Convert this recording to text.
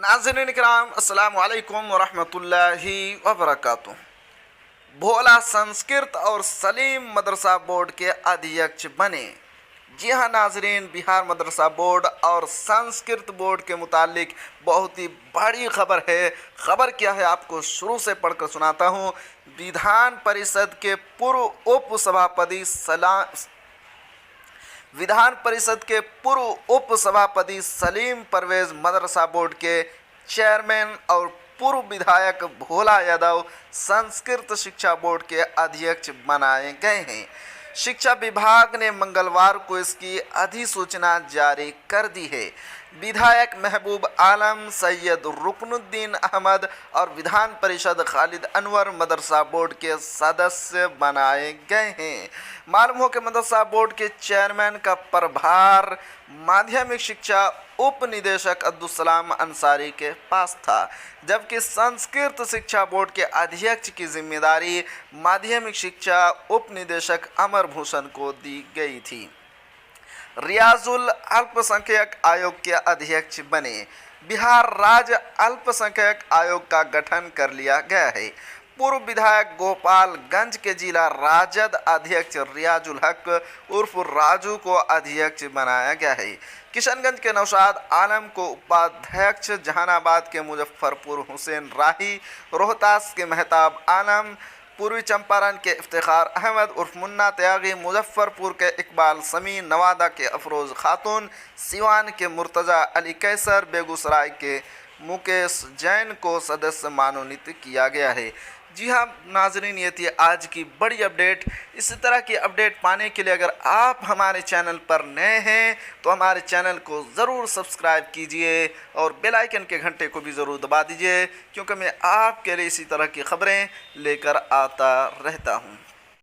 नाज़रीन इकराम, अस्सलाम वालेकुम वरहमतुल्लाहि वबरकातुह। भोला संस्कृत और सलीम मदरसा बोर्ड के अध्यक्ष बने। जी हाँ नाजरीन, बिहार मदरसा बोर्ड और संस्कृत बोर्ड के मुतालिक बहुत ही बड़ी खबर है। खबर क्या है आपको शुरू से पढ़कर सुनाता हूँ। विधान परिषद के पूर्व उप सभापति सलीम परवेज मदरसा बोर्ड के चेयरमैन और पूर्व विधायक भोला यादव संस्कृत शिक्षा बोर्ड के अध्यक्ष बनाए गए हैं। शिक्षा विभाग ने मंगलवार को इसकी अधिसूचना जारी कर दी है। विधायक महबूब आलम, सैयद रुकनुद्दीन अहमद और विधान परिषद खालिद अनवर मदरसा बोर्ड के सदस्य बनाए गए हैं। मालूम हो कि मदरसा बोर्ड के चेयरमैन का प्रभार माध्यमिक शिक्षा उप निदेशक अब्दुलसलाम अंसारी के पास था, जबकि संस्कृत शिक्षा बोर्ड के अध्यक्ष की जिम्मेदारी माध्यमिक शिक्षा उप निदेशक अमर भूषण को दी गई थी। रियाजुल अल्पसंख्यक आयोग के अध्यक्ष बने। बिहार राज्य अल्पसंख्यक आयोग का गठन कर लिया गया है। पूर्व विधायक गोपालगंज के जिला राजद अध्यक्ष रियाजुल हक उर्फ राजू को अध्यक्ष बनाया गया है। किशनगंज के नौशाद आलम को उपाध्यक्ष, जहानाबाद के मुजफ्फरपुर हुसैन राही, रोहतास के मेहताब आलम, पूर्वी चंपारण के इफ्तिखार अहमद उर्फ मुन्ना त्यागी, मुजफ्फरपुर के इकबाल समी, नवादा के अफरोज़ खातून, सिवान के मुर्तज़ा अली कैसर, बेगूसराय के मुकेश जैन को सदस्य मनोनीत किया गया है। जी हाँ नाजरीन, ये थी आज की बड़ी अपडेट। इसी तरह की अपडेट पाने के लिए अगर आप हमारे चैनल पर नए हैं तो हमारे चैनल को ज़रूर सब्सक्राइब कीजिए और बेल आइकन के घंटे को भी ज़रूर दबा दीजिए, क्योंकि मैं आपके लिए इसी तरह की खबरें लेकर आता रहता हूँ।